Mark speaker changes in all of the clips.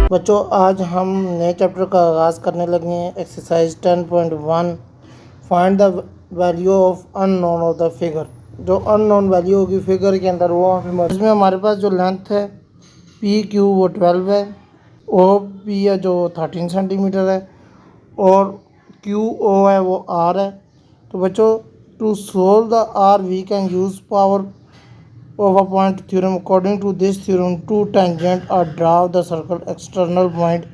Speaker 1: बच्चों आज हम नए चैप्टर का आगाज़ करने लगे हैं। Exercise 10.1 find the value of unknown of the figure. जो अननोन वैल्यू होगी फिगर के अंदर वो इसमें हमारे पास जो लेंथ है पी क्यू वो 12 है, ओ पी है जो 13 सेंटीमीटर है और क्यू ओ है वो आर है। तो बच्चों to solve the r we can use power of a point theorem. According to this theorem, two tangent are draw the circle external point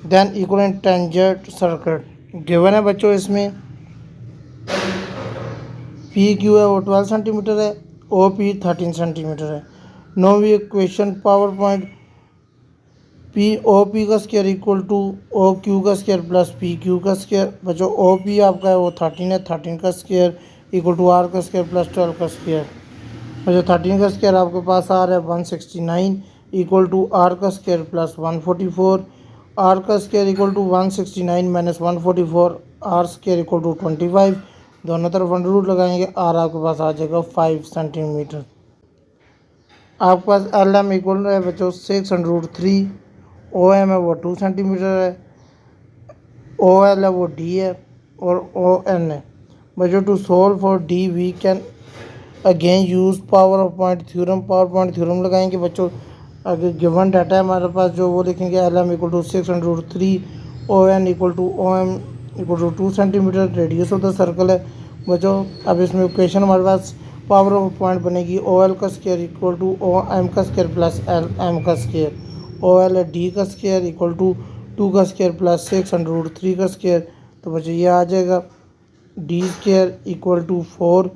Speaker 1: then equivalent tangent circle given है बच्चों। इसमें P Q है वो 12 centimetre है, O P 13 centimetre है। No we equation power point P O P का square equal to O Q का square plus P Q का स्क्वायर। बच्चों ओ पी आपका है वो 13 है, 13 का स्क्वायर इक्वल टू आर का स्क्वायर प्लस 12 का स्क्वायर। जो 13 का स्क्वायर आपके पास आ रहा है 169 इक्वल टू आर का स्क्वायर प्लस 144, आर का square equal to 169 minus 144, r square equal to 25। दोनों तरफ अंडर रूट लगाएंगे, आर आपके पास आ जाएगा 5 सेंटीमीटर। आपके पास एल एम इक्वल है बच्चों 6√3, ओ एम है वो 2 सेंटीमीटर है, ओ एल है वो डी है और ओ एन है। बच्चों to solve for d we can again use power of point theorem. Power point theorem लगाएंगे बच्चों। अगर गिवन डाटा है हमारे पास जो वो लिखेंगे L M equal to 6√3, O N equal to O M equal to 2 centimetre, radius of the circle है बच्चों। अब इसमें इक्वेशन हमारे पास पावर ऑफ पॉइंट बनेगी ओ एल का square equal to O M का स्क्वायर प्लस एल एम का square. O L है डी का स्क्वायर इक्वल टू 2 का स्क्वायर प्लस 6√3 का स्क्वायर। तो बच्चों ये आ जाएगा डी स्क्वायर इक्वल टू 4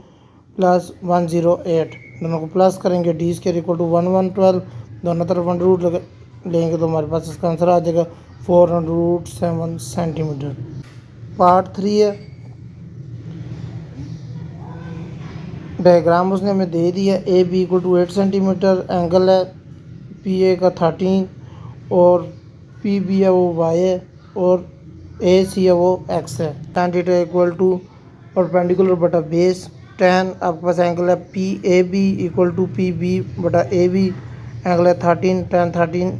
Speaker 1: प्लस 108। दोनों को प्लस करेंगे, डी स्क्वायर इक्वल टू 1112, दोनों तरफ अंडर रूट लेंगे तो हमारे पास इसका आंसर आ जाएगा 4√7 सेंटीमीटर। पार्ट 3 है। डायग्राम उसने हमें दे दिया। A B equal to 8 centimetre, angle है पी ए का 13 और पी बी है वो वाई है और ए सी है वो एक्स है। tan theta equal to perpendicular बटा बेस tan आपके पास एंगल है P A B equal to P B बटा ए बी, एंगल है 13 tan 13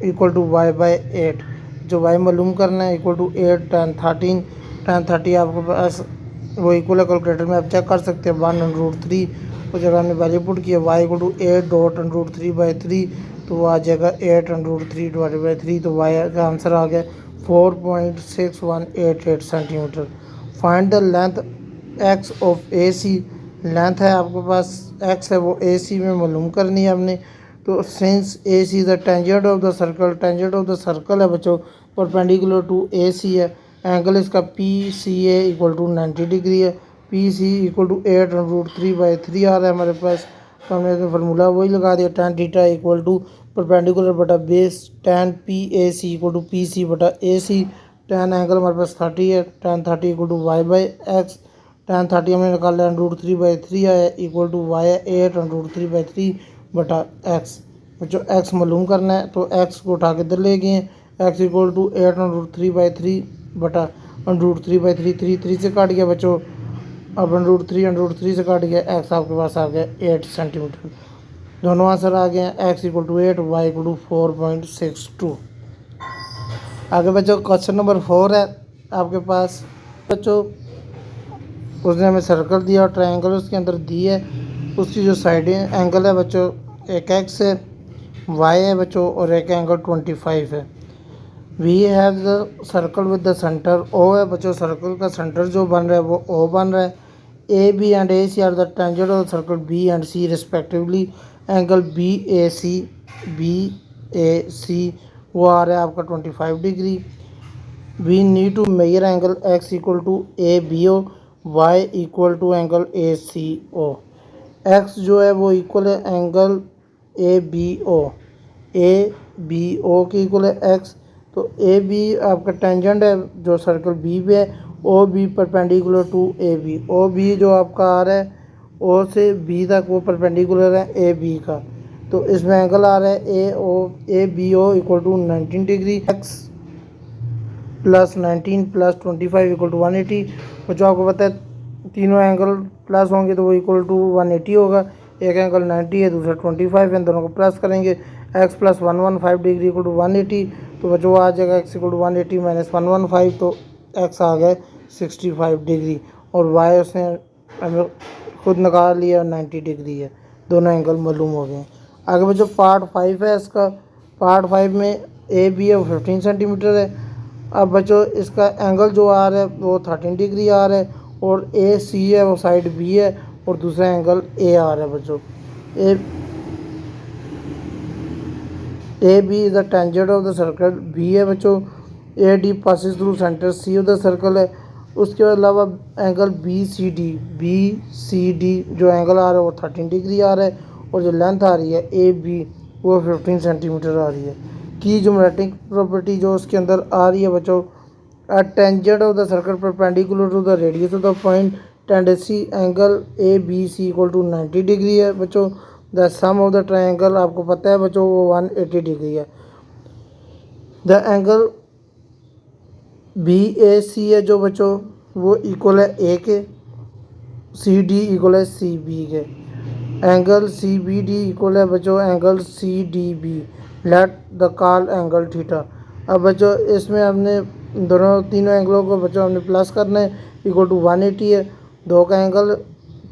Speaker 1: equal to Y by 8। जो वाई मालूम करना है इक्वल टू 8 tan 13, tan 30 आपके पास वो इक्वल है, कैलकुलेटर में आप चेक कर सकते हैं 1√3। उस जगह हमने वैल्यू पुट किया वाई इक्वल टू 8.√3/3 तो वो आ जाएगा 8√3/3। तो वाई का आंसर आ गया 4.6188 centimetre. Find the length X of A C. Length है आपके पास एक्स है वो ए सी में मालूम करनी है हमने। तो since A C the tangent of the circle, tangent of the circle है बच्चों परपेंडिकुलर टू ए सी है। एंगल इसका P C A equal to 90 degree है, पी सी इक्वल टू 8√3/3 आ रहा है हमारे पास। तो हमने इसमें फार्मूला वही लगा दिया tan theta equal to perpendicular बटा base tan P A C equal to P C बटा ए सी। tan एंगल हमारे पास 30 है, tan 30 equal to Y by X. tan 30 हमने निकाला √3/3 आया इक्वल टू वाई है 8√3/3 बटा एक्स। जो एक्स मालूम करना है तो एक्स को उठा के इधर ले गए हैं, एक्स इक्वल टू 8√3/3 बटा √3/3, 3 से काट गया बच्चों। अब √3 से काट गया, एक्स आपके पास आ गया 8 सेंटीमीटर। दोनों आंसर आ गए हैं, X equal to 8, Y equal to 4.62। आगे बच्चों क्वेश्चन नंबर 4 है आपके पास। बच्चों उसने हमें सर्कल दिया और ट्रायंगल उसके अंदर दी है। उसकी जो साइडें एंगल है बच्चों एक एक्स है, वाई है बच्चों और एक एंगल 25 है। We have the circle with the centre O है बच्चों। सर्कल का सेंटर जो बन रहा है वो ओ बन रहा है। A B and A C are the tangent of the circle B and C respectively. Angle B A C वो आ रहा है आपका 25 degree. We need to measure angle X equal to A B O, Y equal to angle A C O. X जो है वो equal है angle A B ओ के इक्वल है एक्स। तो ए बी आपका टेंजेंट है जो सर्कल बी पे है, O B perpendicular to A B. O B जो आपका आ रहा है ओ से बी तक वो परपेंडिकुलर है ए बी का। तो इसमें एंगल आ रहा है A B O equal to 19 degree. X plus 19 plus 25 equal to 180। और जो आपको पता है तीनों एंगल प्लस होंगे तो वो इक्वल टू 180 होगा। एक एंगल 90 है, दूसरा 25 है, दोनों को प्लस करेंगे x plus 115 degree equal to 180। तो बच्चों आ जाएगा x इक्वल टू 180 माइनस 115, तो x आ गया 65 डिग्री और y उसने हमें खुद निकाल लिया 90 डिग्री है। दोनों एंगल मालूम हो गए। आगे बच्चों पार्ट 5 है इसका। पार्ट 5 में ए बी है वो 15 सेंटीमीटर है। अब बच्चों इसका एंगल जो आ रहा है वो 13 डिग्री आ रहा है और ए सी है वो साइड बी है और दूसरा एंगल ए आ रहा है बच्चों। A B is the tangent of the circle B है बच्चों। A D passes through centre C of the circle है। उसके अलावा एंगल बी सी डी जो एंगल आ रहा है वो 13 डिग्री आ रहा है और जो लेंथ आ रही है ए बी वो 15 सेंटीमीटर आ रही है। की ज्योमेट्रिक प्रॉपर्टी जो उसके अंदर आ रही है बच्चों, tangent of the circle perpendicular to the radius of the point tangency angle A B C equal to 90 degree है बच्चों। The sum of the triangle आपको पता है बच्चों वो 180 डिग्री है। The angle B A C है जो बच्चों वो इक्वल है ए के, सी डी इक्वल है सी बी के। Angle C B D equal है बच्चों angle C D B. Let the call angle theta. अब बच्चों इसमें हमने दोनों तीनों एंगलों को बच्चों हमने प्लस करना है, इक्वल टू 180 है। दो का angle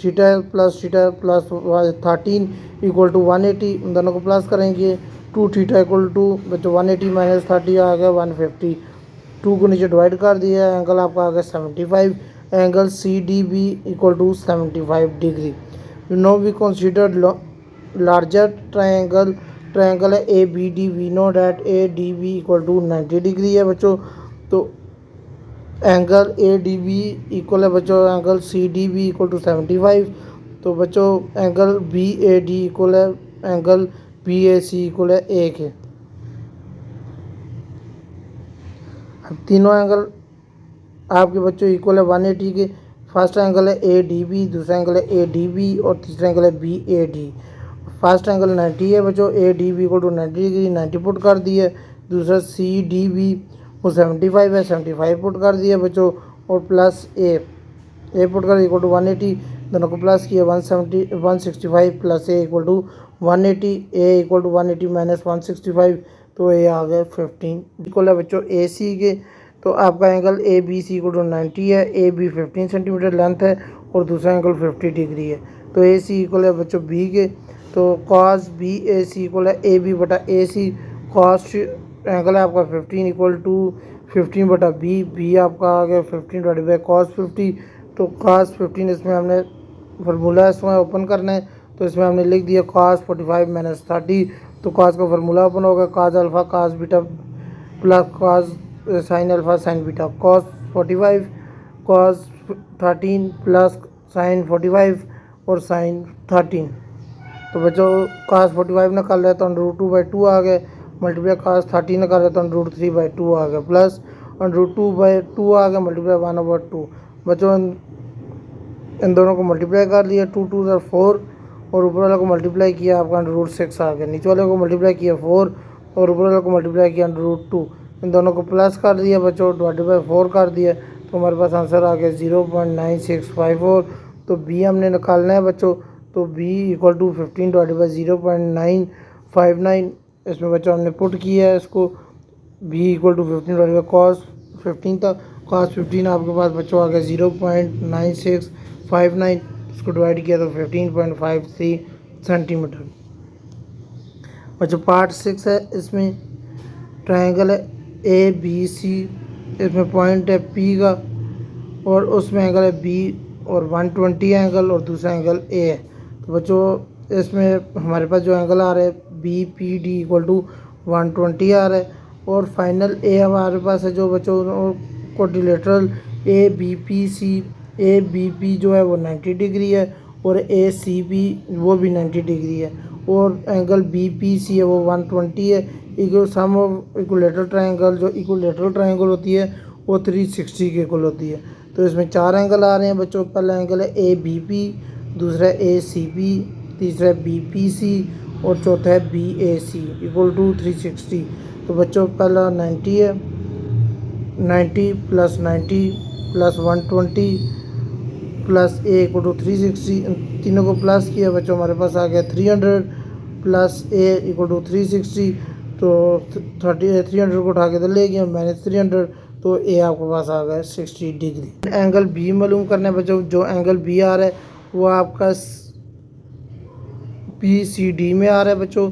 Speaker 1: theta plus 13 equal to 180, उन दोनों को प्लस करेंगे। 2 थीटा इक्वल टू बच्चों 180 माइनस 30 आ गया 150। 2 को नीचे डिवाइड कर दिया, एंगल आपका आ गया 75। Angle C D B equal to 75 degree. No we consider larger triangle है A B D. We know that A D B equal to 90 degree है बच्चों। तो angle A D B equal है बच्चों angle C D B equal to 75। तो बच्चों angle B A D equal है angle B A C equal है ए के। अब तीनों एंगल आपके बच्चों इक्वल है 180 के। फर्स्ट एंगल है ए डी बी, दूसरा एंगल है ए डी बी और तीसरा एंगल है B A D. First angle 90 है बच्चों, A D B equal to 90 degree 90 put कर दिए। दूसरा सी डी बी वो 75 है 75 पुट कर दिया बच्चों और प्लस ए पुट कर इक्वल टू 180। दोनों को प्लस किया 165 plus A equal to 180। A equal to 180 minus 165, तो ए आ गया 15 इक्वल है बच्चों ए सी के। तो आपका angle A B C equal to 90 है। ए बी 15 सेंटीमीटर लेंथ है और दूसरा एंगल 50 डिग्री है। तो ए सी इक्वल है बच्चों बी के। तो cos B A C equal है ए बी बटा ए सी। कॉस एंगल है आपका 15 इक्वल टू 15 बटा बी आपका आ गया 15 डिवाइड बाई कॉस 50। तो कॉस 15 इसमें हमने फार्मूला इसमें ओपन करना है, तो इसमें हमने लिख दिया कॉस 45 माइनस 30। तो कॉस का फार्मूला ओपन होगा cos alpha cos beta plus cos sine alpha sine beta. Cos 45 cos 13 plus sign 45 और साइन 13। तो बच्चों कॉस 45 निकाल रहे तो √2/2 आ गए, मल्टीप्लाई कॉस 30 निकाल रहे तो √3/2 आ गया, प्लस √2/2 आ गया मल्टीप्लाई 1/2। बच्चों इन दोनों को मल्टीप्लाई कर लिया, 2 2 4 और ऊपर वाले को मल्टीप्लाई किया आपका √6 आ गया। नीचे वाले को मल्टीप्लाई किया 4 और ऊपर वाले को मल्टीप्लाई किया √2। इन दोनों को प्लस कर दिया बच्चों, डिवाइडेड बाई 4 कर दिया, तो हमारे पास आंसर आ गया 0.9654। तो बी हमने निकालना है बच्चों। तो B equal to 15 divided by 0.959। इसमें बच्चों हमने पुट किया है इसको, B equal to 15 divided by cos 15 था। कॉस 15 आपके पास बच्चों आ गया 0.9659। इसको डिवाइड किया तो 15.53 सेंटीमीटर। बच्चों पार्ट 6 है, इसमें ट्रायंगल है ए बी सी। इसमें पॉइंट है पी का और उसमें एंगल है बी और 120 एंगल और दूसरा एंगल ए है। तो बच्चों इसमें हमारे पास जो एंगल आ रहा है B P D equal to 120 आ रहा है और फाइनल ए हमारे पास है जो बच्चों कोटिलेटरल ए बी पी जो है वो 90 डिग्री है और ए सी बी वो भी 90 डिग्री है और एंगल बी पी सी है वो 120 है। सम ऑफ इक्विलेटरल ट्रायंगल जो इक्विलेटरल ट्रायंगल होती है वो 360 के इक्वल होती है। तो इसमें 4 एंगल आ रहे हैं बच्चों। पहला एंगल है ए बी पी, दूसरा ए सी बी, तीसरा बी पी सी और चौथा है B A C equal to 360। तो बच्चों पहला 90 है, 90 plus 90 plus 120 plus A equal to 360, तीनों को प्लस किया बच्चों, हमारे पास आ गया 300 प्लस ए इक्वल टू 360, तो 300 को उठा के तो ले गया -300, तो ए आपके पास आ गया 60 डिग्री। एंगल बी मालूम करना है बच्चों, जो एंगल बी आ रहा है वो आपका पी सी डी में आ रहा है बच्चों।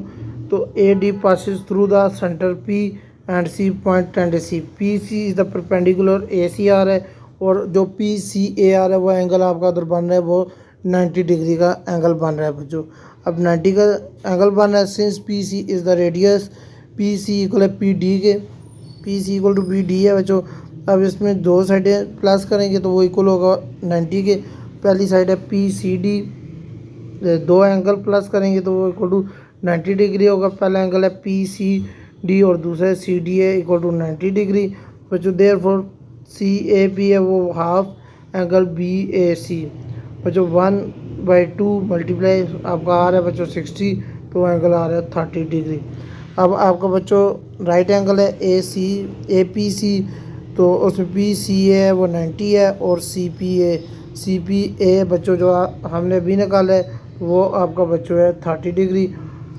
Speaker 1: तो A D passes through the centre P and C point and C, P C is the perpendicular A C आ रहा है, और जो पी सी ए आ रहा है वो एंगल आपका उधर बन रहा है, वो 90 डिग्री का एंगल बन रहा है बच्चों। अब 90 का एंगल बन रहा है, since P C is the radius, P C equal है पी डी के, P C equal to P D है बच्चों। अब इसमें दो साइडें प्लस करेंगे तो वो इक्वल होगा 90 के। पहली साइड है पी सी डी, दो एंगल प्लस करेंगे तो वो इक्वल टू 90 डिग्री होगा। पहला एंगल है पी सी डी और दूसरा सी डी है इक्वल टू 90 डिग्री बच्चों। देयरफॉर सी ए पी है वो हाफ एंगल बी ए सी बच्चों, 1/2 मल्टीप्लाई आपका आ रहा है बच्चों 60, तो एंगल आ रहा है 30 डिग्री। अब आपका बच्चों राइट एंगल है ए पी सी, तो उसमें पी सी ए वो 90 है, और सी पी ए बच्चों जो हमने अभी निकाला है वो आपका बच्चों है 30 डिग्री।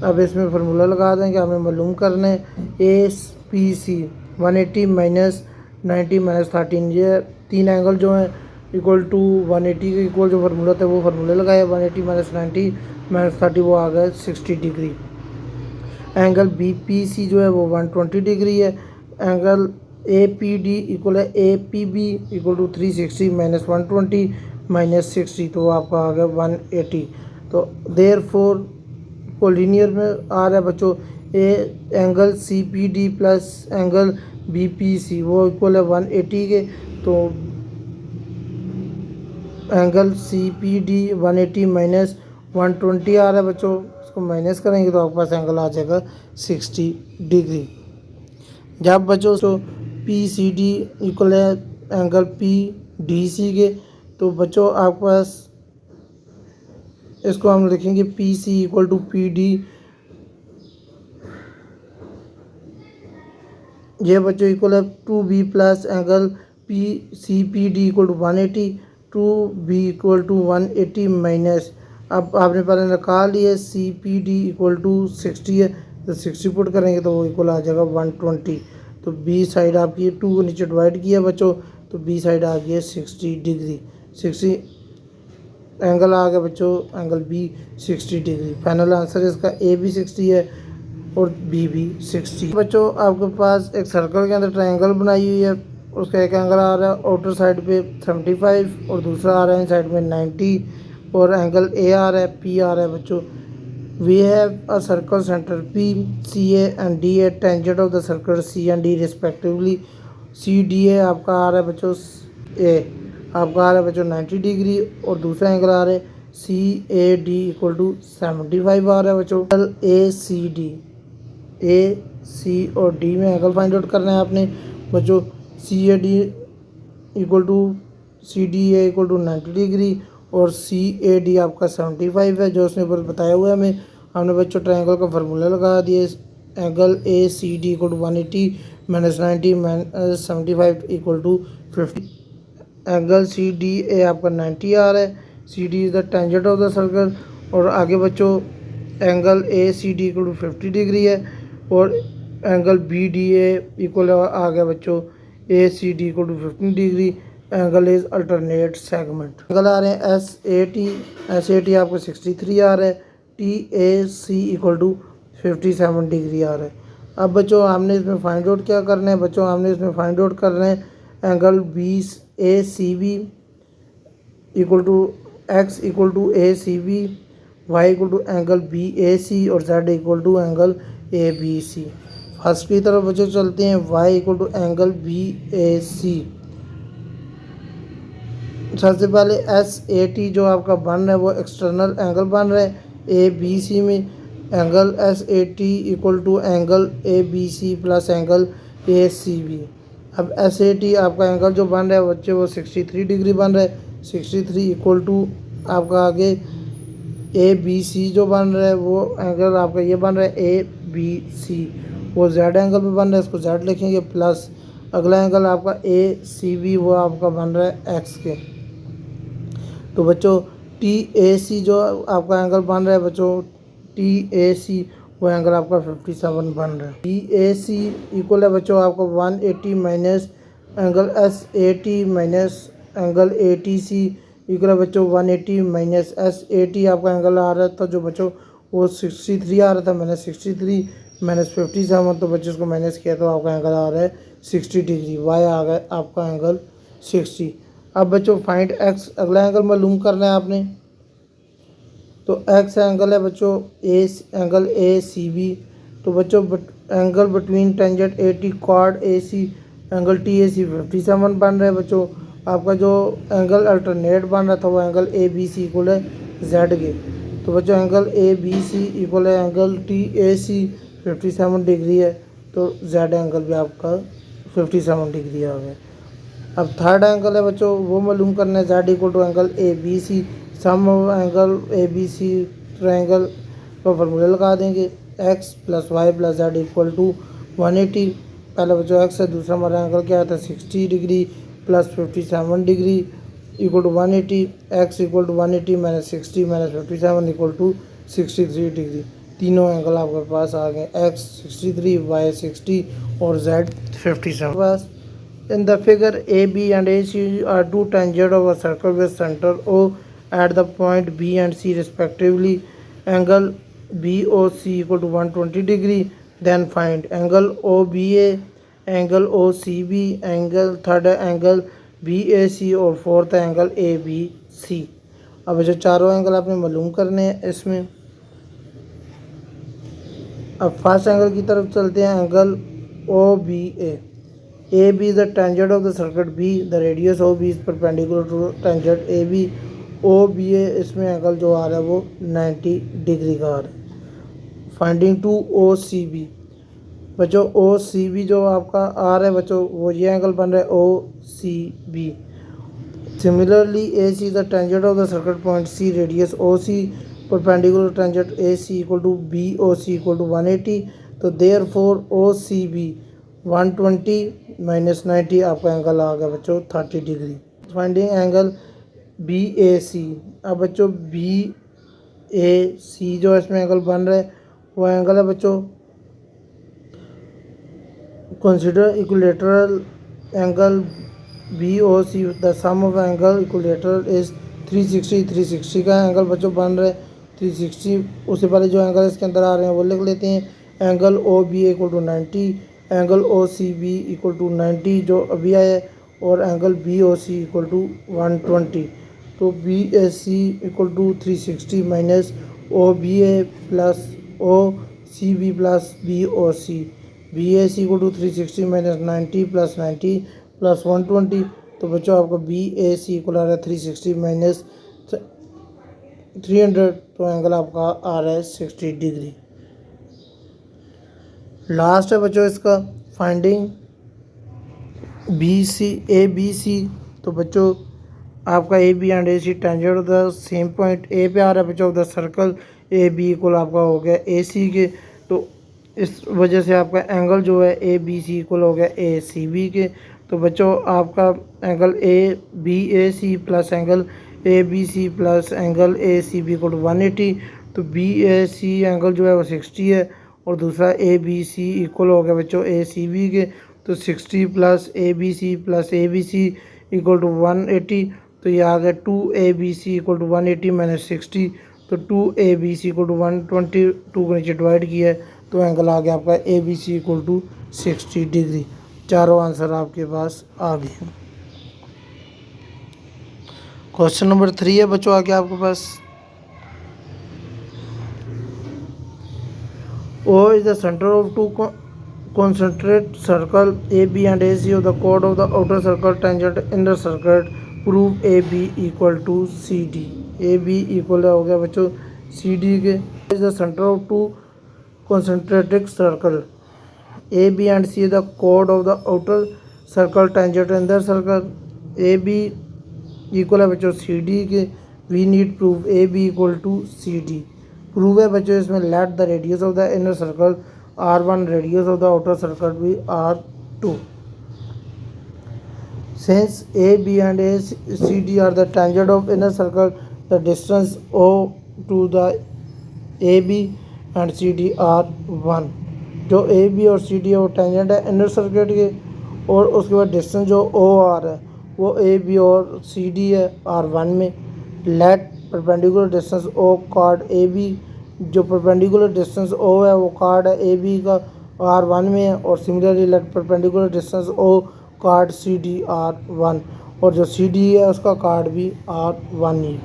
Speaker 1: अब इसमें फार्मूला लगा देंगे, हमें मालूम करना है A P C 180 minus 90 minus 13, ये तीन एंगल जो हैं इक्वल टू 180 के इक्वल जो फार्मूला था वो फार्मूला लगाया, 180 माइनस 90 माइनस 30 वो आ गया 60 degree. Angle B P C जो है वो 120 डिग्री है। Angle A P D equal है A P B equal to 360 minus 120 minus 60, तो आपका आ गया 180। तो देयरफॉर कोलिनियर में आ रहा है बच्चों A angle C P D plus angle B P C वो इक्वल है 180 के, तो angle C P D 180 minus 120 आ रहा है बच्चों, इसको माइनस करेंगे तो आपके पास एंगल आ जाएगा 60 डिग्री। जब बच्चों तो पी सी डी इक्वल है एंगल पी डी सी के, तो बच्चों आपके पास इसको हम लिखेंगे P C equal to P D, ये बच्चों इक्वल है 2b plus angle P C P D equal to 180, 2b equal to 180 minus, अब आपने पहले निकाल लिया C P D equal to 60 है, तो 60 पुट करेंगे तो वो इक्वल आ जाएगा 120। तो बी साइड आपकी 2 को नीचे डिवाइड किया बच्चों, तो बी साइड आ गई है 60 डिग्री, 60 एंगल आ गया बच्चों, angle B 60 degree. Final answer इसका ए भी 60 है और बी भी 60। बच्चों आपके पास एक सर्कल के अंदर ट्रायंगल बनाई हुई है, उसका एक एंगल आ रहा है आउटर साइड पे 75 और दूसरा आ रहा है साइड में 90, और एंगल ए आ रहा है पी आ रहा है बच्चों। We have a circle centre P C A and D A, tangent of the circle C and D respectively. C D A आपका आ रहा है बच्चों ए आपका आ रहा है बच्चों 90 डिग्री, और दूसरा एंगल आ रहा है सी ए डी इक्वल टू 75 आ रहा है बच्चों। A C D, A C और डी में एंगल फाइंड आउट करना है आपने बच्चों। C A D equal to C D A equal to 90 degree, और सी ए डी आपका 75 है जो उसने ऊपर बताया हुआ है हमें। हमने बच्चों ट्रायंगल का फार्मूला लगा दिए, angle A C D equal to 180 minus 90 minus 75 equal to 50। Angle C D A आपका 90 आ रहा है, C D is the tangent of the circle, और आगे बच्चों angle A C D equal to 50 degree है, और angle B D A equal आ गया बच्चों A C D equal to 15 degree. Angle is alternate segment. Angle आ रहे हैं एस ए टी आपको 63 आ रहा है, T A C equal to 57 degree आ रहा है। अब बच्चों हमने इसमें फाइंड आउट क्या करना है बच्चों, हमने इसमें फाइंड आउट करना है angle B A C B equal to X equal to A C B, Y equal to angle B A C, और Z equal to angle A B C. First की तरफ बच्चों चलते हैं, Y equal to angle B A C. सबसे पहले S A T जो आपका बन रहा है वो एक्सटर्नल एंगल बन रहा है ए बी सी में, angle S A T equal to angle A B C plus angle A C B. अब एस ए टी आपका एंगल जो बन रहा है बच्चे वो 63 डिग्री बन रहा है, 63 इक्वल टू आपका आगे ए बी सी जो बन रहा है वो एंगल आपका ये बन रहा है ए बी सी, वो जेड एंगल में बन रहा है, इसको जेड लिखेंगे, प्लस अगला एंगल आपका ए सी बी वो आपका बन रहा है एक्स के। तो बच्चों टी ए सी जो आपका एंगल बन रहा है बच्चों, टी ए सी वो एंगल आपका 57 बन रहा है। टी ए सी इक्वल है बच्चों आपको 180 minus angle S A T minus angle A T C equal है बच्चों 180 माइनस एस ए टी आपका एंगल आ रहा था जो बच्चों वो 63 आ रहा था, मैंने 63 माइनस 57 तो बच्चों उसको माइनस किया तो आपका एंगल आ रहा है 60 डिग्री, वाई आ गया आपका एंगल 60। अब बच्चों फाइंड एक्स, अगला एंगल मालूम करना है आपने। तो एक्स एंगल है बच्चों A angle A C B. तो बच्चों angle between tangent A T quad A C angle T A C 57 बन रहा है बच्चों। आपका जो एंगल अल्टरनेट बन रहा था वो angle A B C equal है जेड के। तो बच्चों angle A B C equal है angle T A C 57 degree है, तो जेड एंगल भी आपका 57 डिग्री आ गया। अब थर्ड एंगल है बच्चों वो मालूम करना है, Z equal to angle A B C, sum of angle A B C triangle का फॉर्मूला लगा देंगे, X plus Y plus Z equal to 180। पहले बच्चों एक्स है, दूसरा हमारा एंगल क्या आता है 60 degree plus 57 degree equal to 180, X equal to 180 minus 60 minus 57 equal to 63 degree. तीनों एंगल आपके पास आ गए, एक्स 63, वाई 60 और जेड 57। बस in the figure AB and AC are two tangents of a circle with center O at the point B and C respectively. Angle BOC equal to 120 degree. Then find angle OBA, angle OCB, angle third angle BAC और fourth angle ABC। अब जो चारों angle आपने मालूम करने हैं इसमें। अब फर्स्ट एंगल की तरफ चलते हैं, angle OBA। AB is the tangent of the circle B. The radius OB is perpendicular to tangent AB. OBA इसमें एंगल जो आ रहा है वो 90 डिग्री का आ रहा है। फाइंडिंग टू OCB, बच्चों OCB जो आपका आ रहा है बच्चों वो ये एंगल बन रहा है OCB। Similarly AC is the tangent of the circle point C. Radius OC perpendicular to tangent AC equal to BOC equal to 180। तो therefore OCB 120 माइनस 90 आपका एंगल आ गया बच्चों 30 degree. Finding angle B A सी। अब बच्चों B A सी जो इसमें angle बन रहा है वो एंगल है बच्चों, consider equilateral angle B O C, the sum of angle equilateral is 360। 360 का एंगल बच्चों बन रहा है 360। उससे पहले जो एंगल इसके अंदर आ रहे हैं वो लिख लेते हैं। Angle O B equal to 90, angle O C B equal to 90 जो अभी आया है, और angle B O C equal to 120। तो B A C equal to 360 minus O B A plus O C B plus B O C. B A C equal to 360 minus 90 plus 90 plus 120। तो बच्चों आपको B A C equal आ रहा है 360 minus 300, तो angle आपका आ रहा है 60 डिग्री। लास्ट है बच्चों इसका finding B C A B C. तो बच्चों आपका A B and A C tangent of the same point A पे आ रहा है बच्चों of the circle A B equal आपका हो गया ए सी के। तो इस वजह से आपका एंगल जो है ए बी सी इक्वल हो गया ए सी बी के। तो बच्चों आपका angle A B A C plus angle A B C plus angle A C B equal to 180। तो बी ए सी एंगल जो है वो 60 है और दूसरा ए बी सी इक्वल हो गया बच्चों ए सी बी के। तो 60 plus A B C equal to 180। तो ये आ गया 2 A B C equal to 180 minus 60। तो 2 A B C equal to 120, 2 को नीचे डिवाइड किया है तो एंगल आ गया आपका A B C equal to 60 degree. चारों आंसर आपके पास आ गए। क्वेश्चन नंबर 3 है बच्चों आगे आपके पास। O is the center of two concentric circle AB and AC of the chord of the outer circle tangent inner circle. Prove AB equal to CD। AB equal हो गया बच्चों CD के। Is the center of two concentric circle AB and C the chord of the outer circle tangent inner circle। AB equal है बच्चों CD के। We need prove AB equal to CD। Prove है बच्चों इसमें let the radius of the inner circle R1, radius of the outer circle भी R2। Since A, B and C, D are the tangent of inner circle, the distance O to the A, B and C, D are 1। जो A, B और C, D है वो tangent है inner circle के, और उसके बाद distance जो O R है वो A, B और C, D है R1 में। Let perpendicular distance O chord A, B, जो परपेंडिकुलर डिस्टेंस O है वो कार्ड है A, B का R1 में है, और similarly let perpendicular distance O chord C D R1, और जो सी डी है उसका कार्ड भी R1 he.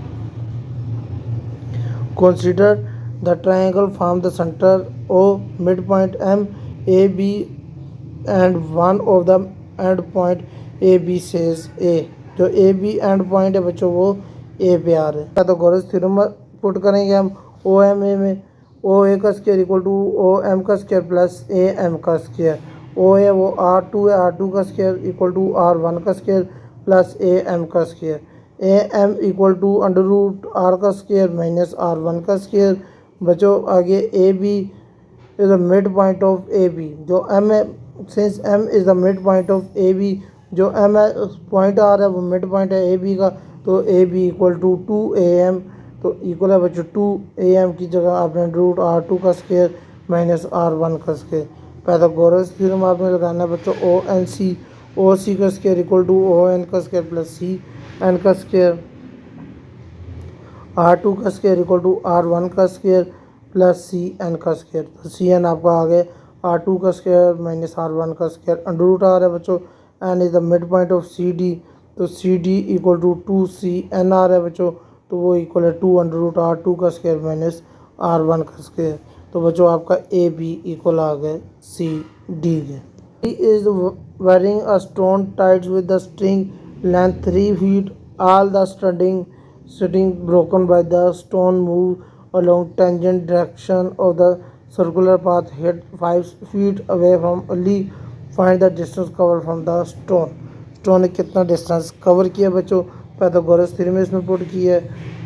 Speaker 1: Consider the triangle from the centre O, mid point M, A, B and one of the end point A, B says A। जो A, B and point है बच्चों वो A पे आ रहे हैं। तो गॉस थ्योरम पुट करेंगे हम ओ एम ए में, ओ ए का square equal to O M का स्क्वायर प्लस ए एम का स्क्वायर। ओ है वो R2 है, R2 का स्क्वायर इक्वल टू R1 का स्क्वायर प्लस ए एम का square. A M equal to under root R का स्क्वायर माइनस R1 का स्क्वायर। बच्चों आगे A B is the mid point of A B, जो M है since M is the mid point of A B, जो M है point आ रहा है वो मिड पॉइंट है ए बी का, तो ए बी इक्वल टू 2am, तो इक्वल है बच्चों 2am की जगह आपने रूट R2 का स्क्वायर माइनस R1 का स्क्वायर। पाइथागोरस थ्योरम आपने लगाना है बच्चों O N C, O C का square equal to O N का स्क्वायर प्लस सी एन का स्क्वायर। R2 का स्क्वायर इक्वल टू R1 का स्क्वायर प्लस सी एन का स्क्वायर। तो सी एन आपका आ गया R2 का स्क्वायर माइनस R1 का स्क्वायर, अंडर रूट आ रहा है बच्चों N is the mid point of C D, तो C D equal to 2cn आ रहा है बच्चों, तो वो इक्वल है 2 अंडर रूट R2 का स्क्वायर माइनस R1 का स्क्वायर। तो बच्चों आपका ए बी इक्वल आ गए सी डी के। He is wearing a stone tied with the string length 3 feet. All the string broken by the stone move along tangent direction of the circular path hit 5 feet away from Ali. Find the distance covered from the stone. Stone ने कितना distance cover किया बच्चों, Pythagoras theorem में इसमें put किया है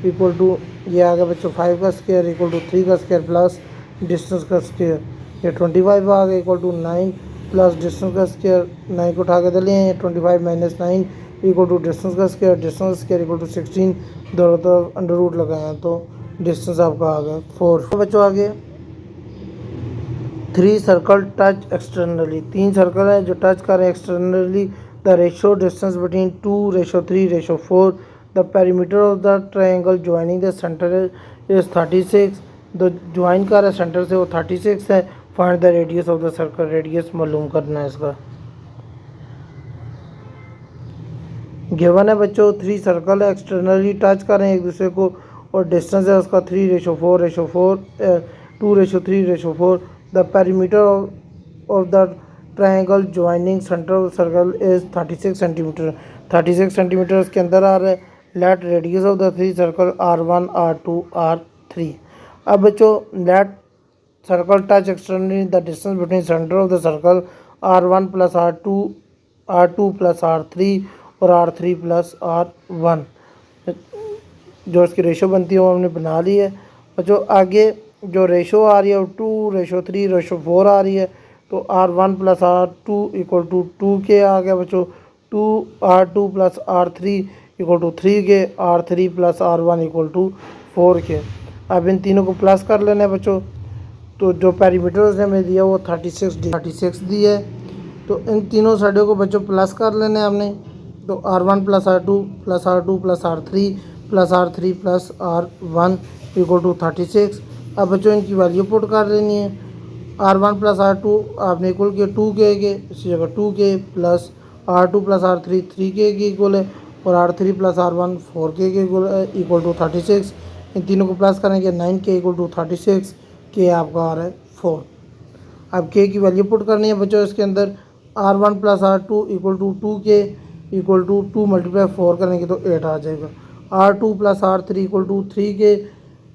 Speaker 1: equal to ये आ गया बच्चों 5 का स्क्वायर इक्वल टू 3 का स्क्वायर प्लस डिस्टेंस का स्क्वायर, ये 25 आ गया इक्वल टू 9 प्लस डिस्टेंस का स्क्वायर, 9 को उठा के दे लिए 25 माइनस 9 इक्वल टू डिस्टेंस का स्क्वायर, डिस्टेंस का स्क्वायर इक्वल टू 16, दोनों तरफ अंडर रूट लगाए तो डिस्टेंस आपका आ गया 4। तो बच्चों आगे 3 सर्कल टच एक्सटर्नली, 3 सर्कल है जो टच कर रहे हैं externally. The ratio distance between 2:3:4, the perimeter of the triangle joining the centre is 36, the join कर रहा है सेंटर से वो 36 है। Find the radius of the circle, radius मालूम करना है इसका। गिवन है बच्चों 3 सर्कल है एक्सटर्नली टच कर रहे हैं एक दूसरे को, और डिस्टेंस है उसका 3:4:4 2:3:4। The perimeter of the triangle joining centre of circle is 36 centimetre, 36 centimetre के अंदर आ रहा है। Let radius of the 3 circle R1 R2 R3। अब बच्चों let circle touch externally the distance between centre of the circle R1 plus R2 plus R3 और R3 plus R1, जो इसकी रेशो बनती है वो हमने बना ली है। और जो आगे जो रेशो आ रही है वो 2:3:4 आ रही है, तो R1 plus R2 equal to 2 के आ गया बच्चों, 2R2 plus R3 equal to 3 के, R3 plus R1 equal to 4 के। अब इन तीनों को प्लस कर लेना है बच्चों, तो जो पेरीमीटर उसने हमें दिया वो 36 दी है, तो इन तीनों साइडों को बच्चों प्लस कर लेना है हमने। तो R1 plus R2 plus R2 plus R3 plus R3 plus R1 equal to 36। अब बच्चों इनकी वैल्यू पुट कर लेनी है। R1 प्लस R2 आपने इक्वल किया 2K के, इसी जगह 2K plus R2 plus R3 3K के इक्वल है, और R3 प्लस R1 4K के इक्वल टू 36। इन तीनों को प्लस करेंगे 9K इक्वल टू 36, K आपका आ रहा है 4। अब K की वैल्यू पुट करनी है बच्चों इसके अंदर। R1 plus R2 equal to 2K equal to 2 multiply 4 करेंगे तो 8 आ जाएगा। R2 plus R3 equal to 3K,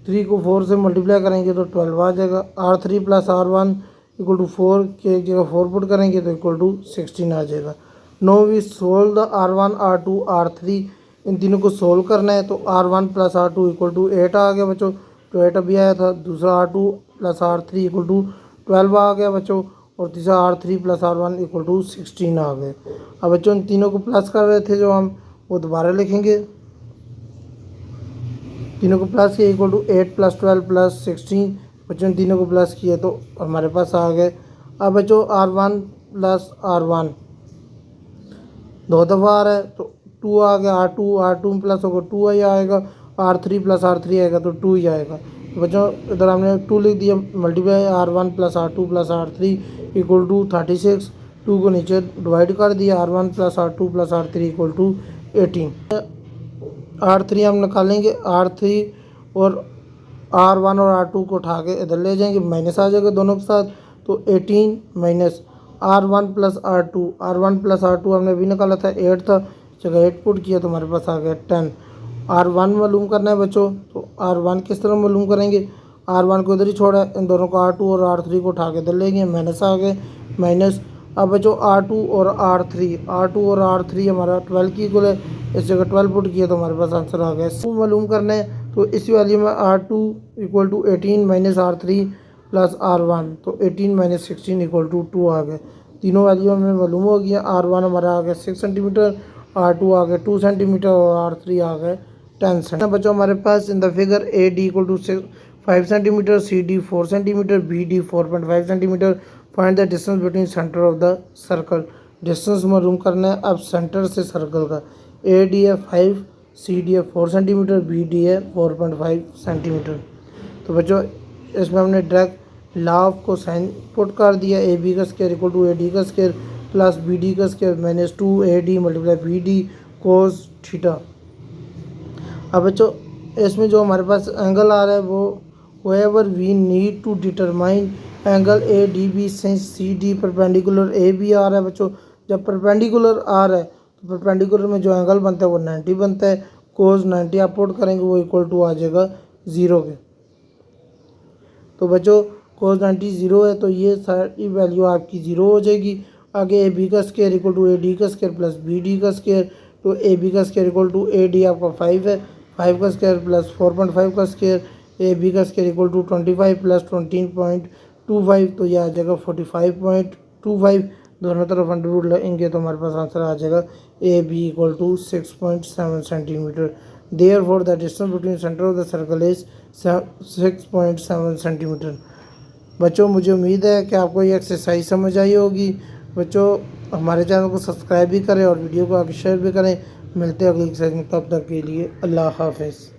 Speaker 1: 3 को 4 से मल्टीप्लाई करेंगे तो 12 आ जाएगा। R3 plus R1 equal to 4 के जगह 4 पुट करेंगे तो इक्वल टू 16 आ जाएगा। Now we solve the R1 R2 R3, इन तीनों को सोल्व करना है, तो R1 plus R2 equal to 8 आ गया बच्चों, तो 8 अभी आया था। दूसरा R2 plus R3 equal to 12 आ गया बच्चों, और तीसरा R3 plus R1 equal to 16 आ गए। अब बच्चों इन तीनों को प्लस कर रहे थे जो हम, वो दोबारा लिखेंगे। तीनों को प्लस किया इक्वल टू 8 प्लस 12 प्लस 16। बच्चों इन तीनों को प्लस किया तो हमारे पास आ गए। अब बच्चों R1 प्लस R1 दो दफ़ा आ रहा है तो 2 आ गया। R2 में प्लस होगा 2 ही आएगा। R3 प्लस R3 आएगा तो 2 ही आएगा। तो बच्चों इधर हमने 2 लिख दिया, multiply R1 plus R2 plus R3 equal to 36। 2 को नीचे डिवाइड कर दिया, R1 plus R2 plus R3 equal to 18। R3 हम निकालेंगे, R3 और R1 और R2 को उठा के इधर ले जाएंगे, माइनस आ जाएगा दोनों के साथ। तो 18 minus R1 plus R1 plus R2 हमने भी निकाला था 8 था, जगह 8 पुट किया तो हमारे पास आ गया 10। R1 मालूम करना है बच्चों, तो R1 किस तरह मालूम करेंगे, R1 को इधर ही छोड़ा है, इन दोनों को R2 और R3 को उठा के इधर ले गए, माइनस आ गए माइनस। अब बच्चों R2 और R3 हमारा 12 की इक्वल है, इस जगह 12 पुट किया तो हमारे पास आंसर आ गया। इसको मालूम करना है तो इस वैल्यू में R2 equal to 18 minus R3 plus R1, तो 18 माइनस 16 इक्वल टू 2 आ गए। तीनों वैल्यू हमें मालूम हो गया। R1 हमारा आ गया 6 सेंटीमीटर, R2 आ गया 2 सेंटीमीटर और R3 आ गए 10 सेंटीमीटर। बच्चों हमारे पास in the figure AD equal to 5 centimetre, CD 4 centimetre, BD 4.5 centimetre. Find the distance between centre of the circle. Distance मालूम करना है अब सेंटर से सर्कल का। AD है 5, CD है 4 सेंटीमीटर, BD है 4.5 सेंटीमीटर। तो बच्चों इसमें हमने डायरेक्ट लाभ को साइन पुट कर दिया, AB का स्क्वायर इक्वल टू AD का स्क्वायर प्लस BD का square minus 2AD multiply BD cos theta. अब बच्चों इसमें जो हमारे पास एंगल आ रहा है वो wherever we need to determine angle ADB since CD perpendicular AB आ रहा है। बच्चों जब परपेंडिकुलर आ रहा है तो परपेंडिकुलर में जो एंगल बनता है वो 90 बनता है। कोस 90 आप पुट करेंगे वो इक्वल टू आ जाएगा 0 के। तो बच्चों कोस 90 0 है तो ये सारी वैल्यू आपकी 0 हो जाएगी। आगे AB का स्क्वायर इक्वल टू AD का स्क्वायर प्लस BD का स्क्वायर, तो AB का स्क्वायर इक्वल टू AD आपका 5 है, 5 का स्क्वायर प्लस 4.5 का स्क्वायर, AB का स्क्वायर इक्वल टू 25 प्लस 20.25, तो यह आ जाएगा 45.25। दोनों तरफ अंडर रूट लेंगे तो हमारे पास आंसर आ जाएगा AB equal to 6.7 centimetre. Therefore the distance between centre of the circle is 6.7 centimetre. बच्चों मुझे उम्मीद है कि आपको ये एक्सरसाइज समझ आई होगी। बच्चों हमारे चैनल को सब्सक्राइब भी करें और वीडियो को आगे शेयर भी करें। मिलते हैं अगली एक्सरसाइज में, तब तक के लिए अल्लाह हाफ़िज़।